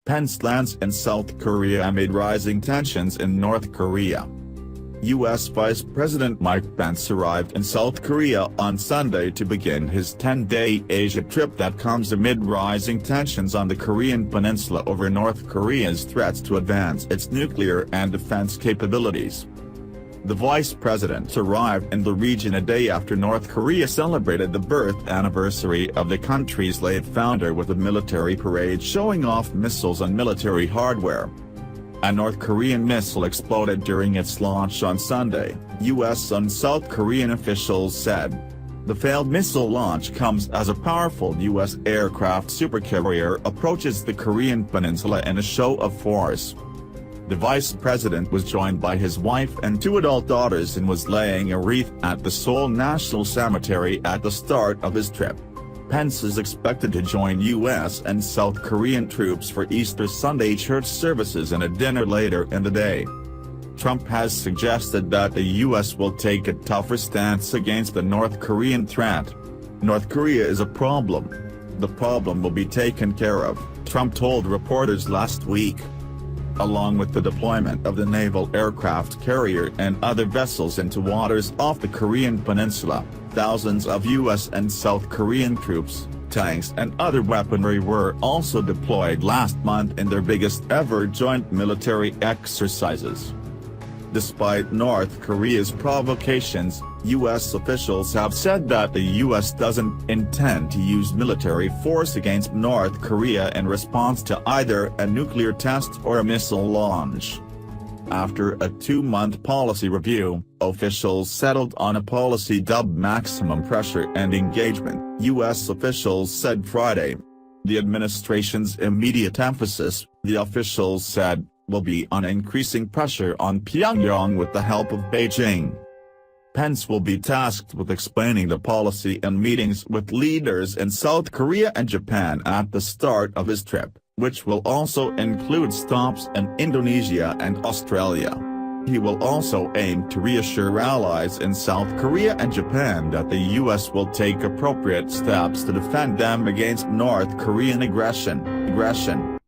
Pence lands in South Korea amid rising tensions in North Korea. U.S. Vice President Mike Pence arrived in South Korea on Sunday to begin his 10-day Asia trip that comes amid rising tensions on the Korean peninsula over North Korea's threats to advance its nuclear and defense capabilities. The vice president arrived in the region a day after North Korea celebrated the birth anniversary of the country's late founder with a military parade showing off missiles and military hardware. A North Korean missile exploded during its launch on Sunday, U.S. and South Korean officials said. The failed missile launch comes as a powerful U.S. aircraft supercarrier approaches the Korean peninsula in a show of force. The vice president was joined by his wife and two adult daughters and was laying a wreath at the Seoul National Cemetery at the start of his trip. Pence is expected to join U.S. and South Korean troops for Easter Sunday church services and a dinner later in the day. Trump has suggested that the U.S. will take a tougher stance against the North Korean threat. North Korea is a problem. The problem will be taken care of, Trump told reporters last week. Along with the deployment of the naval aircraft carrier and other vessels into waters off the Korean peninsula, thousands of U.S. and South Korean troops, tanks and other weaponry were also deployed last month in their biggest ever joint military exercises. Despite North Korea's provocations, U.S. officials have said that the U.S. doesn't intend to use military force against North Korea in response to either a nuclear test or a missile launch. After a 2-month policy review, officials settled on a policy dubbed maximum pressure and engagement, U.S. officials said Friday. The administration's immediate emphasis, the officials said, will be on increasing pressure on Pyongyang with the help of Beijing. Pence will be tasked with explaining the policy in meetings with leaders in South Korea and Japan at the start of his trip, which will also include stops in Indonesia and Australia. He will also aim to reassure allies in South Korea and Japan that the U.S. will take appropriate steps to defend them against North Korean aggression.